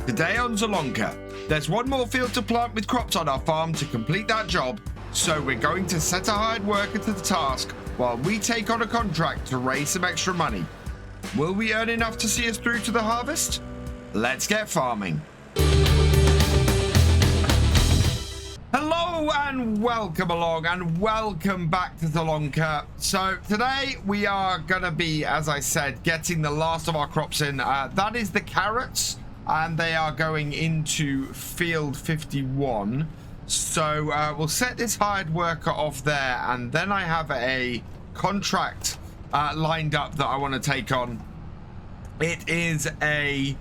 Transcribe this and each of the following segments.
Today on Zielonka, there's one more field to plant with crops on our farm to complete that job, so we're going to set a hired worker to the task while we take on a contract to raise some extra money. Will we earn enough to see us through to the harvest? Let's get farming. Hello and welcome along and welcome back to Zielonka. So today we are gonna be, as I said, getting the last of our crops in. That is the carrots, and they are going into field 51. So we'll set this hired worker off there, and then I have a contract lined up that I want to take on. It is a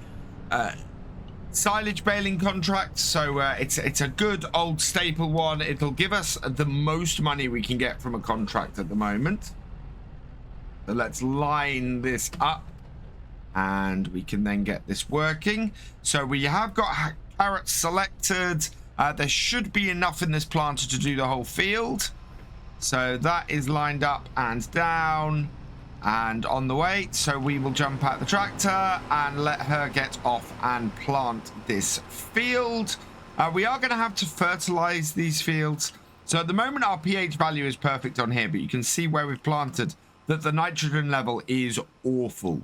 silage baling contract, so it's a good old staple one. It'll give us the most money we can get from a contract at the moment. So let's line this up and we can then get this working. So we have got carrots selected. There should be enough in this planter to do the whole field. So that is lined up and down and on the way. So we will jump out the tractor and let her get off and plant this field. We are going to have to fertilize these fields. So at the moment our pH value is perfect on here, but you can see where we've planted that the nitrogen level is awful.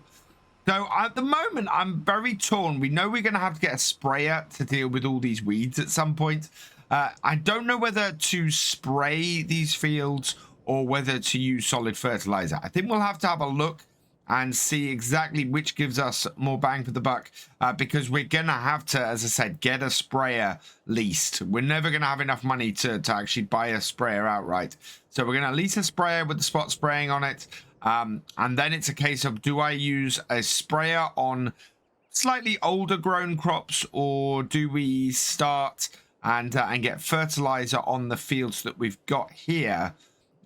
So at the moment I'm very torn. We know we're going to have to get a sprayer to deal with all these weeds at some point. I don't know whether to spray these fields or whether to use solid fertilizer. I think we'll have to have a look and see exactly which gives us more bang for the buck, because we're gonna have to, as I said, get a sprayer leased. We're never gonna have enough money to actually buy a sprayer outright. So we're gonna lease a sprayer with the spot spraying on it, and then it's a case of, do I use a sprayer on slightly older grown crops, or do we start and get fertilizer on the fields that we've got here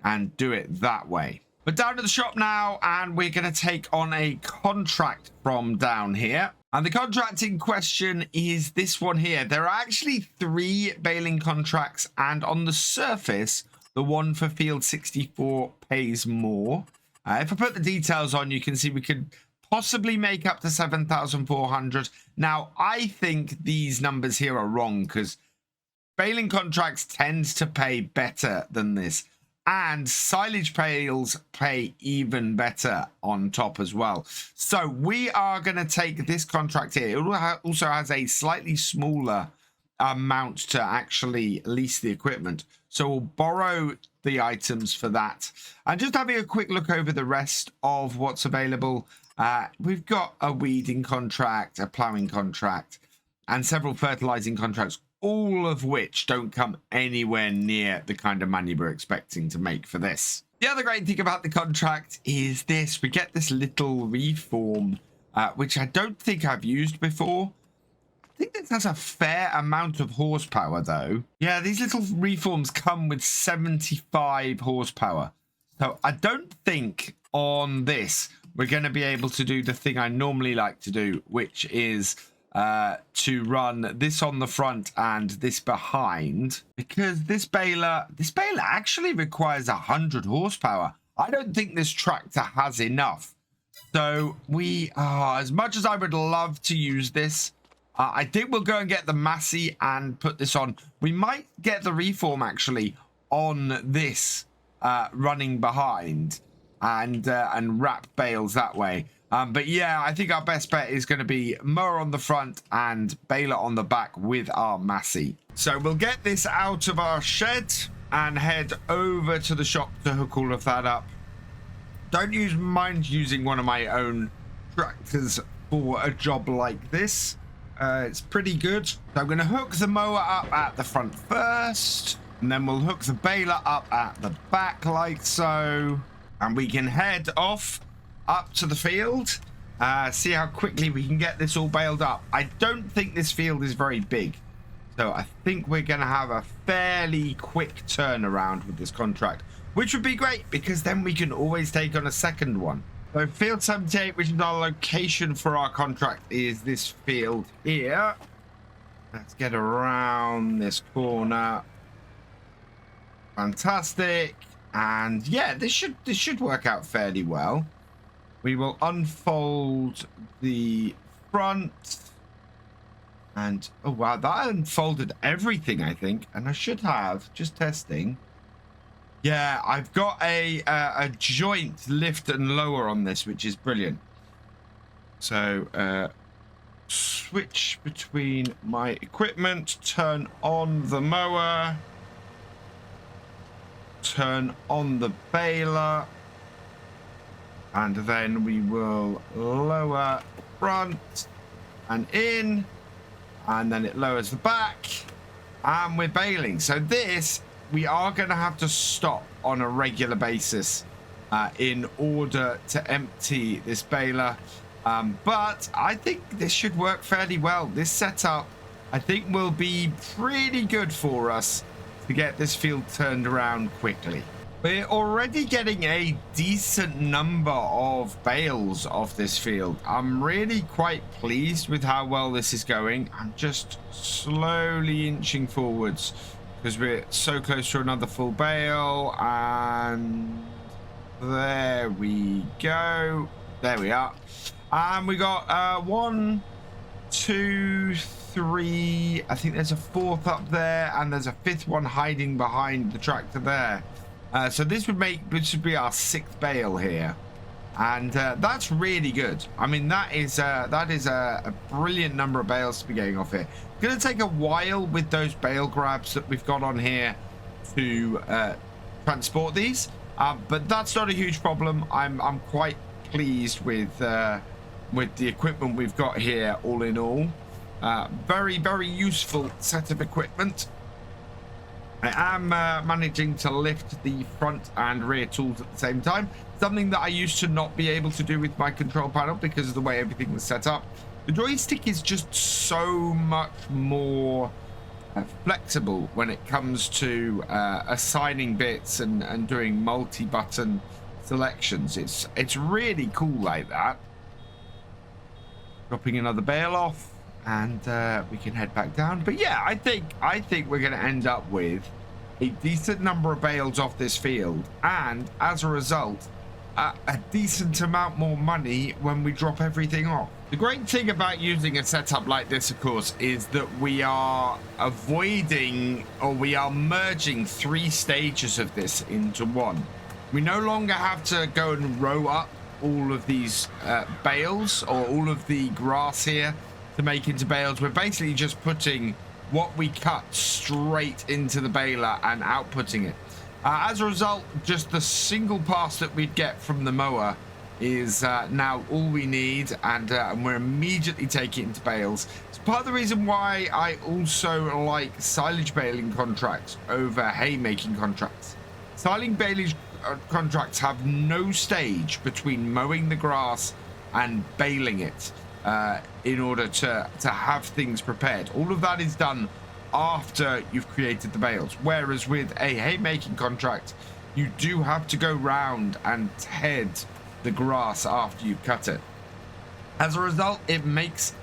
and do it that way? But down to the shop now, and we're going to take on a contract from down here. And the contract in question is this one here. There are actually 3 baling contracts, and on the surface, the one for field 64 pays more. If I put the details on, you can see we could possibly make up to 7,400. Now, I think these numbers here are wrong, because baling contracts tend to pay better than this. And silage pails pay even better on top as well. So we are going to take this contract here. It also has a slightly smaller amount to actually lease the equipment. So we'll borrow the items for that. And just having a quick look over the rest of what's available. We've got a weeding contract, a ploughing contract, and several fertilizing contracts, all of which don't come anywhere near the kind of money we're expecting to make for this. The other great thing about the contract is this. We get this little reform, which I don't think I've used before. I think this has a fair amount of horsepower, though. Yeah, these little reforms come with 75 horsepower. So I don't think on this we're going to be able to do the thing I normally like to do, which is to run this on the front and this behind, because this baler actually requires 100 horsepower. I don't think this tractor has enough. So we are, as much as I would love to use this, I think we'll go and get the Massey and put this on. We might get the reform actually on this running behind and wrap bales that way. But yeah, I think our best bet is going to be mower on the front and baler on the back with our Massey. So we'll get this out of our shed and head over to the shop to hook all of that up. Don't mind using one of my own tractors for a job like this. It's pretty good. So I'm going to hook the mower up at the front first, and then we'll hook the baler up at the back like so. And we can head off up to the field, see how quickly we can get this all baled up. I don't think this field is very big, so I think we're going to have a fairly quick turnaround with this contract, which would be great because then we can always take on a second one. So field 78, which is our location for our contract, is this field here. Let's get around this corner. Fantastic. And yeah, this should work out fairly well. We will unfold the front And oh wow, that unfolded everything, I think. And I should have, just testing. Yeah, I've got a joint lift and lower on this, which is brilliant. So switch between my equipment, turn on the mower, turn on the baler, and then we will lower front and in, and then it lowers the back, and we're baling. So this, we are going to have to stop on a regular basis in order to empty this baler. But I think this should work fairly well. This setup, I think, will be pretty good for us to get this field turned around quickly. We're already getting a decent number of bales off this field. I'm really quite pleased with how well this is going. I'm just slowly inching forwards because we're so close to another full bale, and there we go. There we are. And we got 1, 2, 3. I think there's a 4th up there, and there's a 5th one hiding behind the tractor there. So this would be our 6th bale here, and that's really good. I mean, that is a brilliant number of bales to be getting off here. It's going to take a while with those bale grabs that we've got on here to transport these, but that's not a huge problem. I'm quite pleased with the equipment we've got here. All in all, very useful set of equipment. I am managing to lift the front and rear tools at the same time, something that I used to not be able to do with my control panel because of the way everything was set up. The joystick is just so much more flexible when it comes to assigning bits and doing multi-button selections. It's really cool like that. Dropping another bale off, and we can head back down. But yeah, I think we're going to end up with a decent number of bales off this field, and as a result, a decent amount more money when we drop everything off. The great thing about using a setup like this, of course, is that we are avoiding, or we are merging 3 stages of this into one. We no longer have to go and row up all of these bales or all of the grass here to make into bales. We're basically just putting what we cut straight into the baler and outputting it. As a result, just the single pass that we'd get from the mower is now all we need, and we're immediately taking it into bales. It's part of the reason why I also like silage baling contracts over haymaking contracts. Silage baling contracts have no stage between mowing the grass and baling it in order to have things prepared. All of that is done after you've created the bales, whereas with a haymaking contract, you do have to go round and head the grass after you've cut it. As a result, it makes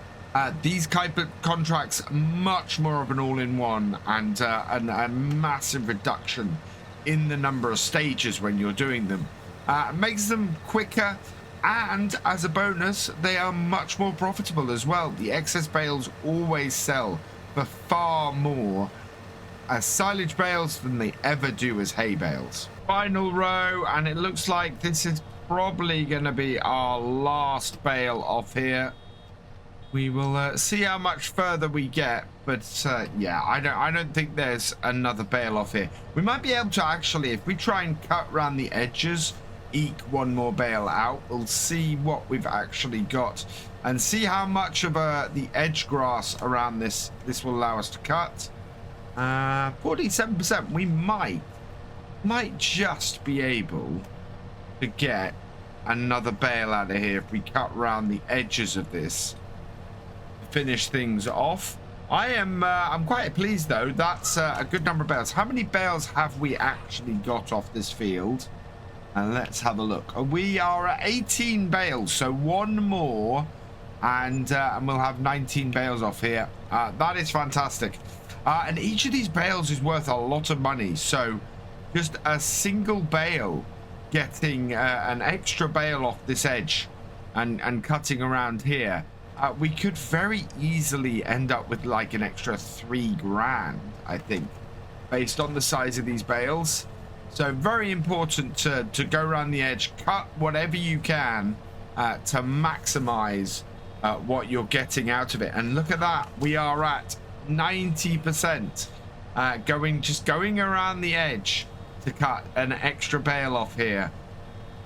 these type of contracts much more of an all-in-one, and a massive reduction in the number of stages when you're doing them. It makes them quicker, and as a bonus, they are much more profitable as well. The excess bales always sell for far more as silage bales than they ever do as hay bales. Final row, and it looks like this is probably going to be our last bale off here. We will see how much further we get, but yeah, I don't think there's another bale off here. We might be able to actually, if we try and cut around the edges, eke one more bale out. We'll see what we've actually got and see how much of the edge grass around this will allow us to cut. 47%. We might just be able to get another bale out of here if we cut around the edges of this. Finish things off. I'm quite pleased though. That's a good number of bales. How many bales have we actually got off this field? And let's have a look. We are at 18 bales, so one more, and we'll have 19 bales off here. That is fantastic. And each of these bales is worth a lot of money. So just a single bale, getting an extra bale off this edge and cutting around here we could very easily end up with like an extra 3 grand, I think, based on the size of these bales. So very important to go around the edge, cut whatever you can to maximize what you're getting out of it. And look at that, we are at 90% going around the edge to cut an extra bale off here.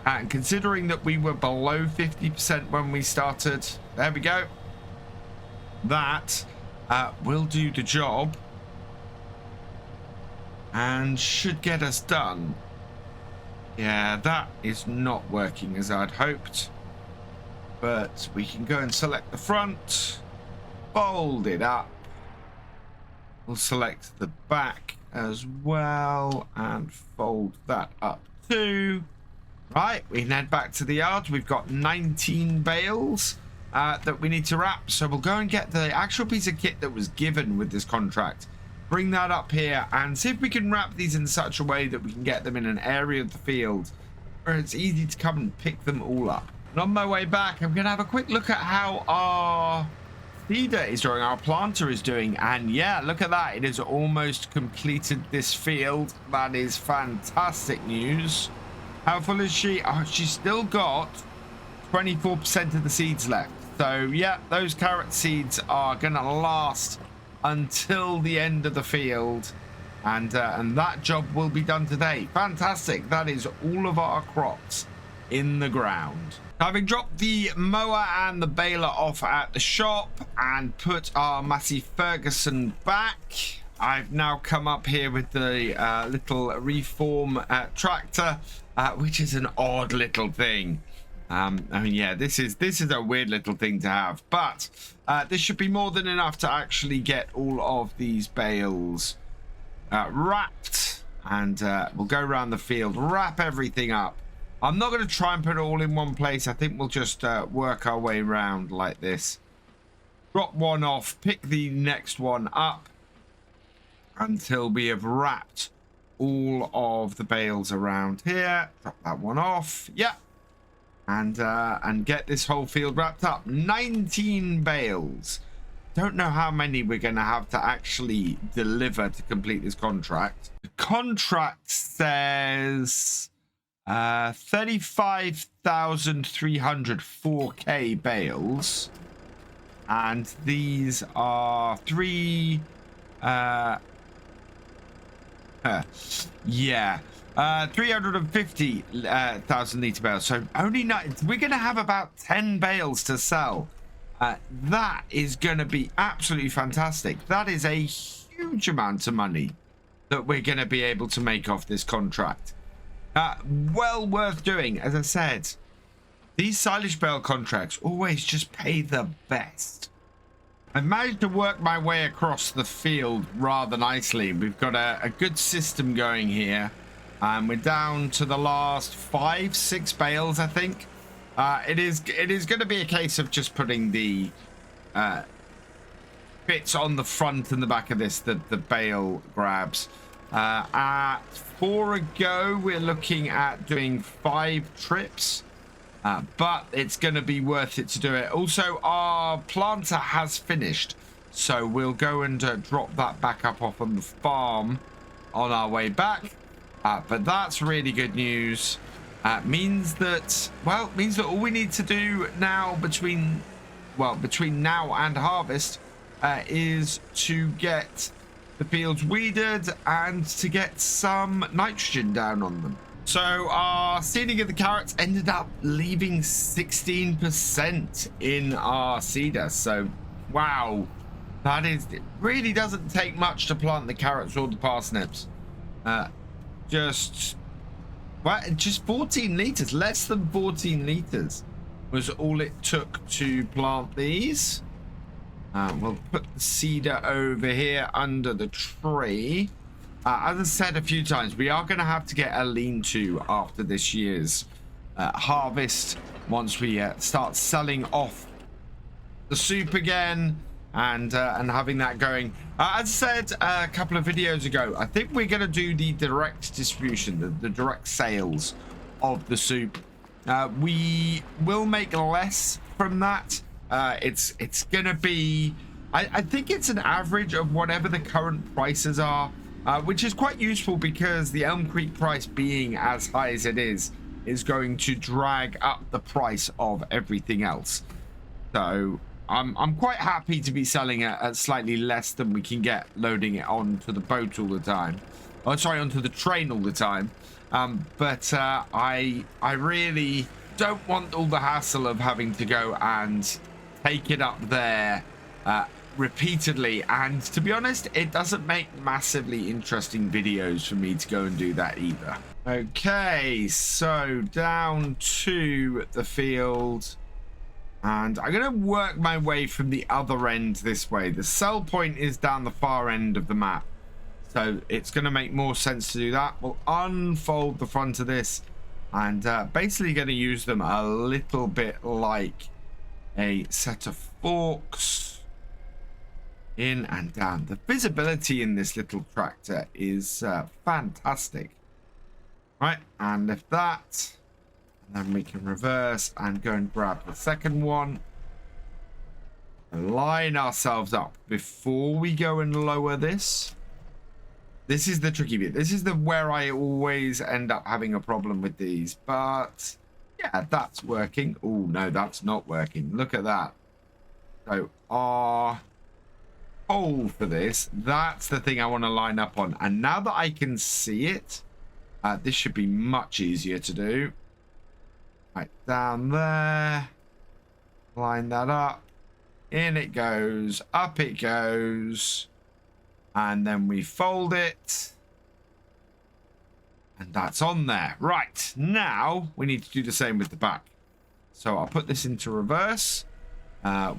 And considering that we were below 50% when we started, there we go. That will do the job and should get us done. Yeah, that is not working as I'd hoped. But we can go and select the front, fold it up. We'll select the back as well and fold that up too. Right, we can head back to the yard. We've got 19 bales that we need to wrap. So we'll go and get the actual piece of kit that was given with this contract. Bring that up here and see if we can wrap these in such a way that we can get them in an area of the field where it's easy to come and pick them all up. And on my way back, I'm going to have a quick look at how our feeder is doing, our planter is doing. And yeah, look at that. It has almost completed this field. That is fantastic news. How full is she? Oh, she's still got 24% of the seeds left. So yeah, those carrot seeds are going to last until the end of the field. And that job will be done today. Fantastic. That is all of our crops in the ground. Having dropped the mower and the baler off at the shop and put our Massey Ferguson back, I've now come up here with the little reform tractor, which is an odd little thing. I mean, yeah, this is a weird little thing to have, but this should be more than enough to actually get all of these bales wrapped, and we'll go around the field, wrap everything up. I'm not going to try and put it all in one place. I think we'll just work our way around like this. Drop one off, pick the next one up until we have wrapped all of the bales around here. Drop that one off. Yeah. And get this whole field wrapped up. 19 bales. Don't know how many we're going to have to actually deliver to complete this contract. The contract says 35,300 4K bales, and these are 350,000 litre bales. So only we're going to have about 10 bales to sell. That is going to be absolutely fantastic. That is a huge amount of money that we're going to be able to make off this contract. Well worth doing. As I said, these silage bale contracts always just pay the best. I've managed to work my way across the field rather nicely. We've got a good system going here. And we're down to the last 5-6 bales, I think. It is going to be a case of just putting the bits on the front and the back of this, the bale grabs. At 4 a go, we're looking at doing 5 trips. But it's going to be worth it to do it. Also, our planter has finished. So we'll go and drop that back up off on the farm on our way back. But that's really good news. Means that all we need to do now between now and harvest is to get the fields weeded and to get some nitrogen down on them. So our seeding of the carrots ended up leaving 16% in our seeder. So wow, it really doesn't take much to plant the carrots or the parsnips. Just 14 litres, less than 14 litres was all it took to plant these. We'll put the seeder over here under the tree. As I said a few times, we are going to have to get a lean-to after this year's harvest once we start selling off the soup again and having that going. As I said a couple of videos ago, I think we're going to do the direct distribution, the direct sales of the soup. We will make less from that, It's gonna be, I think it's an average of whatever the current prices are, which is quite useful because the Elm Creek price being as high as it is going to drag up the price of everything else. So I'm quite happy to be selling it at slightly less than we can get loading it onto the boat all the time. Oh, sorry, onto the train all the time. But I really don't want all the hassle of having to go and take it up there repeatedly. And to be honest, it doesn't make massively interesting videos for me to go and do that either. Okay, so down to the field. And I'm going to work my way from the other end this way. The sell point is down the far end of the map. So it's going to make more sense to do that. We'll unfold the front of this and basically going to use them a little bit like a set of forks. In and down. The visibility in this little tractor is fantastic. Right, and lift that. And then we can reverse and go and grab the second one. Line ourselves up before we go and lower this. This is the tricky bit. This is where I always end up having a problem with these. But yeah, that's working. Oh, no, that's not working. Look at that. So our hole for this, that's the thing I want to line up on. And now that I can see it, this should be much easier to do. Right, down there. Line that up. In it goes. Up it goes. And then we fold it. And that's on there. Right, now we need to do the same with the back. So I'll put this into reverse.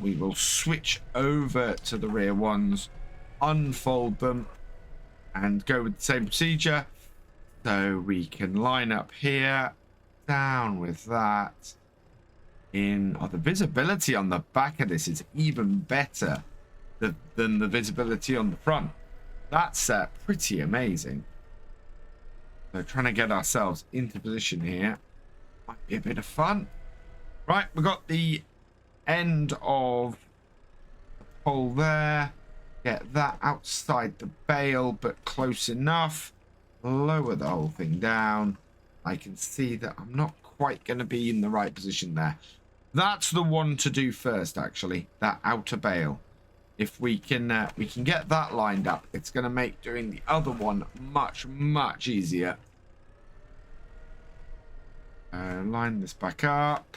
We will switch over to the rear ones. Unfold them. And go with the same procedure. So we can line up here. Down with that. In the visibility on the back of this is even better than the visibility on the front. That's pretty amazing. So trying to get ourselves into position here might be a bit of fun. Right, we've got the end of the pole there. Get that outside the bale, but close enough. Lower the whole thing down. I can see that I'm not quite going to be in the right position there. That's the one to do first, actually. That outer bale. If we can get that lined up, it's going to make doing the other one much, much easier. Line this back up.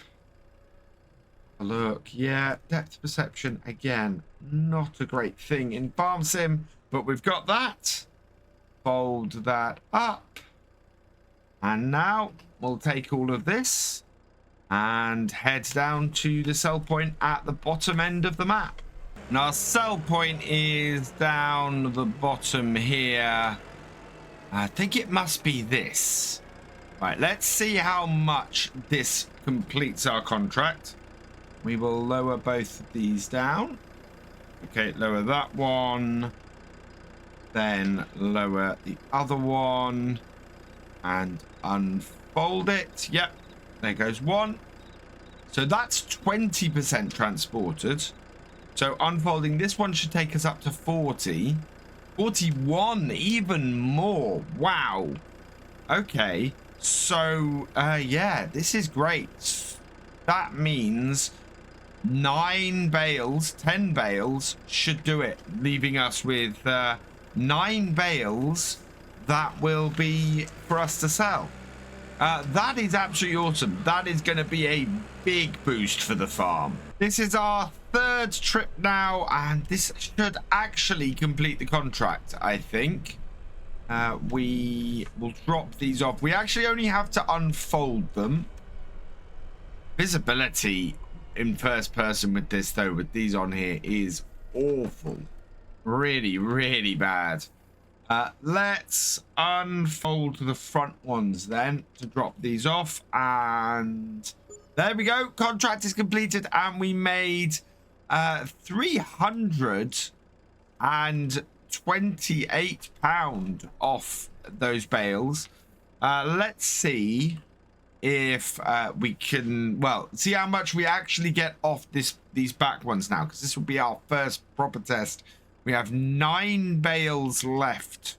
Look, yeah, depth perception, again, not a great thing in Farm Sim, but we've got that. Fold that up. And now we'll take all of this and head down to the sell point at the bottom end of the map. Now, our sell point is down the bottom here. I think it must be this. Right, let's see how much this completes our contract. We will lower both of these down. Okay, lower that one. Then lower the other one. And unfold it. Yep, there goes one. So that's 20% transported. So unfolding this one should take us up to 40. 41, even more. Wow. Okay. So, yeah, this is great. That means 9 bales, 10 bales should do it, leaving us with 9 bales that will be for us to sell. That is absolutely awesome. That is going to be a big boost for the farm. This is our 3rd trip now, and this should actually complete the contract, I think. We will drop these off. We actually only have to unfold them. Visibility in first person with this, though, with these on here, is awful. Really, really bad. Let's unfold the front ones then to drop these off. And there we go. Contract is completed, and we made 328 pound off those bales. Let's see if we can, well, see how much we actually get off these these back ones now, because this will be our first proper test. We have 9 bales left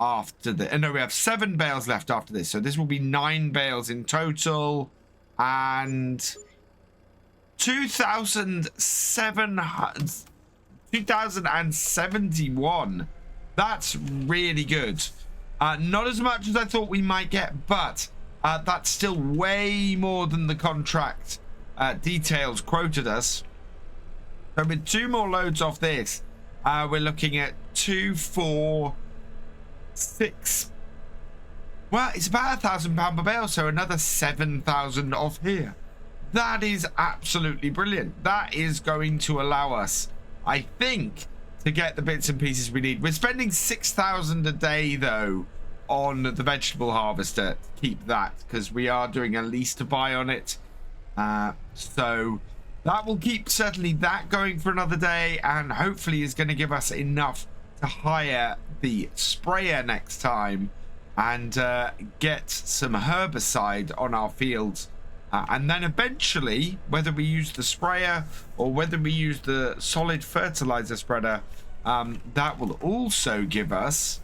after the... no, we have 7 bales left after this. So this will be 9 bales in total. And 2,071. That's really good. Not as much as I thought we might get, but that's still way more than the contract details quoted us. So with 2 more loads off this, we're looking at 2, 4, 6. Well, it's about £1,000 per bale, so another 7,000 off here. That is absolutely brilliant. That is going to allow us, I think, to get the bits and pieces we need. We're spending 6,000 a day, though, on the vegetable harvester to keep that, because we are doing a lease to buy on it. So that will keep certainly that going for another day, and hopefully is going to give us enough to hire the sprayer next time and get some herbicide on our fields. And then eventually, whether we use the sprayer or whether we use the solid fertilizer spreader, that will also give us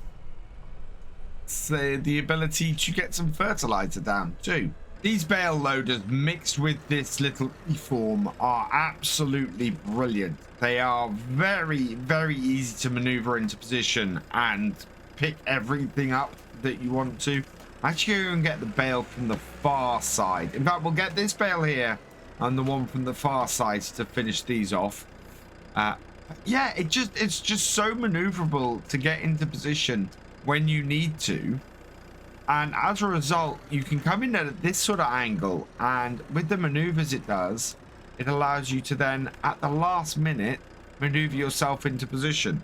the ability to get some fertilizer down too. These bale loaders mixed with this little reform are absolutely brilliant. They are very, very easy to maneuver into position and pick everything up that you want to. Actually, you're going to get the bale from the far side. In fact, we'll get this bale here and the one from the far side to finish these off. Yeah, it's just so maneuverable to get into position when you need to. And as a result, you can come in at this sort of angle, and with the maneuvers it does, it allows you to then, at the last minute, maneuver yourself into position.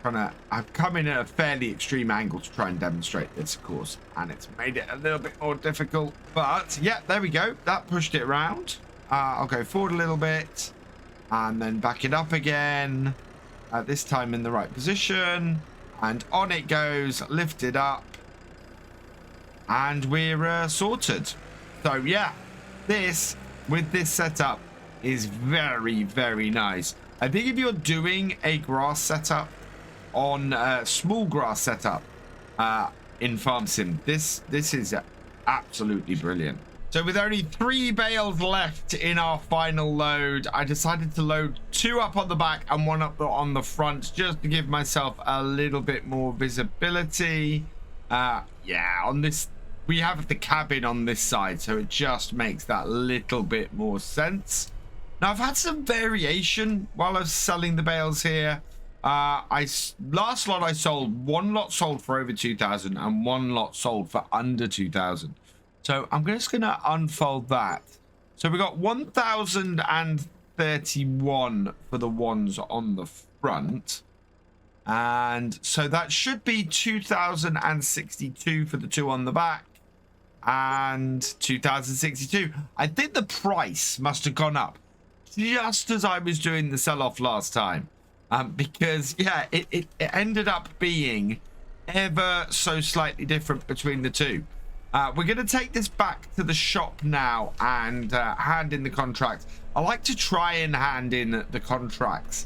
I've come in at a fairly extreme angle to try and demonstrate this, of course, and it's made it a little bit more difficult. But yeah, there we go. That pushed it around. I'll go forward a little bit and then back it up again. This time in the right position, and on it goes, lift it up, and we're sorted. So yeah, this with this setup is very, very nice. I think if you're doing a grass setup on small grass setup in farm sim, this is absolutely brilliant. So with only 3 bales left in our final load, I decided to load 2 up on the back and 1 up on the front, just to give myself a little bit more visibility. Yeah, on this, we have the cabin on this side, so it just makes that little bit more sense. Now, I've had some variation while I was selling the bales here. Last lot I sold, 1 lot sold for over 2,000 and 1 lot sold for under 2,000. So I'm just going to unfold that. So we got 1,031 for the ones on the front. And so that should be 2,062 for the 2 on the back. And 2,062. I think the price must have gone up just as I was doing the sell-off last time. Because, yeah, it ended up being ever so slightly different between the 2. We're going to take this back to the shop now and hand in the contract. I like to try and hand in the contracts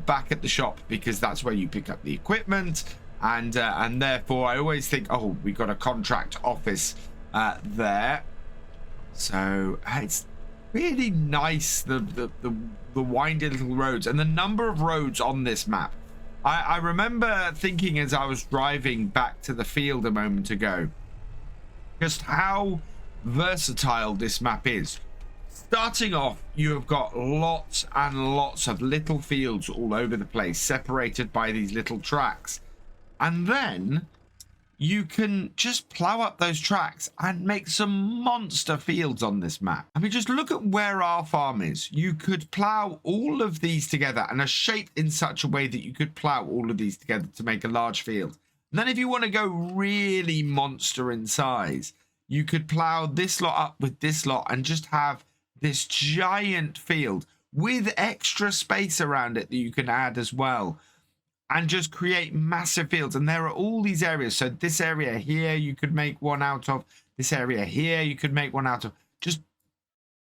back at the shop, because that's where you pick up the equipment, and therefore I always think, oh, we got a contract office there. So it's really nice, the windy little roads and the number of roads on this map. I remember thinking as I was driving back to the field a moment ago, just how versatile this map is. Starting off, you have got lots and lots of little fields all over the place, separated by these little tracks. And then you can just plow up those tracks and make some monster fields on this map. I mean, just look at where our farm is. You could plow all of these together and are shaped in such a way that you could plow all of these together to make a large field. And then if you want to go really monster in size, you could plow this lot up with this lot and just have this giant field with extra space around it that you can add as well, and just create massive fields. And there are all these areas. So this area here, you could make one out of. This area here, you could make one out of. Just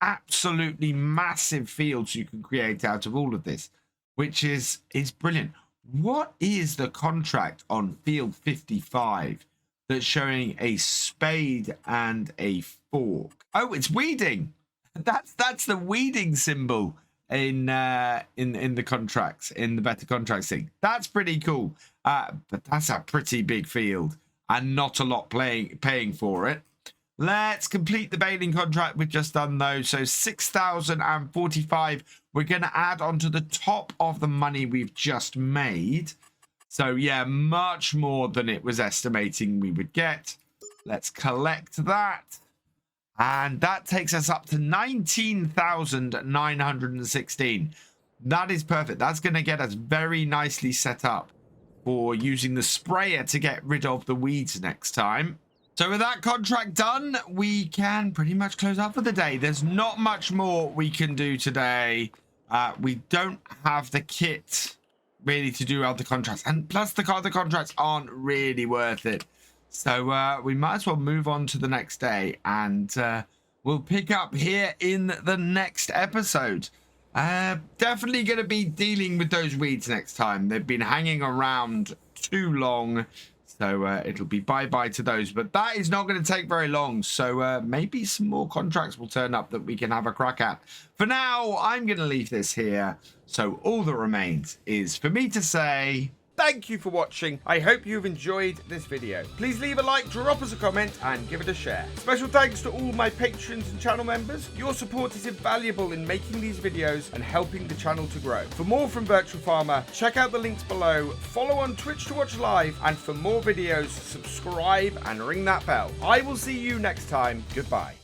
absolutely massive fields you can create out of all of this, which is brilliant. What is the contract on field 55 that's showing a spade and a fork? Oh, it's weeding. That's the weeding symbol in the contracts, in the better contracts thing. That's pretty cool. But that's a pretty big field and not a lot paying for it. Let's complete the baling contract we've just done, though. So 6,045 we're going to add onto the top of the money we've just made. So, yeah, much more than it was estimating we would get. Let's collect that. And that takes us up to 19,916. That is perfect. That's going to get us very nicely set up for using the sprayer to get rid of the weeds next time. So with that contract done, we can pretty much close up for the day. There's not much more we can do today. We don't have the kit really to do other contracts. And plus the other contracts aren't really worth it. So we might as well move on to the next day. And we'll pick up here in the next episode. Definitely going to be dealing with those weeds next time. They've been hanging around too long. So it'll be bye-bye to those. But that is not going to take very long. So maybe some more contracts will turn up that we can have a crack at. For now, I'm going to leave this here. So all that remains is for me to say... Thank you for watching. I hope you've enjoyed this video. Please leave a like, drop us a comment, and give it a share. Special thanks to all my patrons and channel members. Your support is invaluable in making these videos and helping the channel to grow. For more from Virtual Farmer, check out the links below, follow on Twitch to watch live, and for more videos, subscribe and ring that bell. I will see you next time. Goodbye.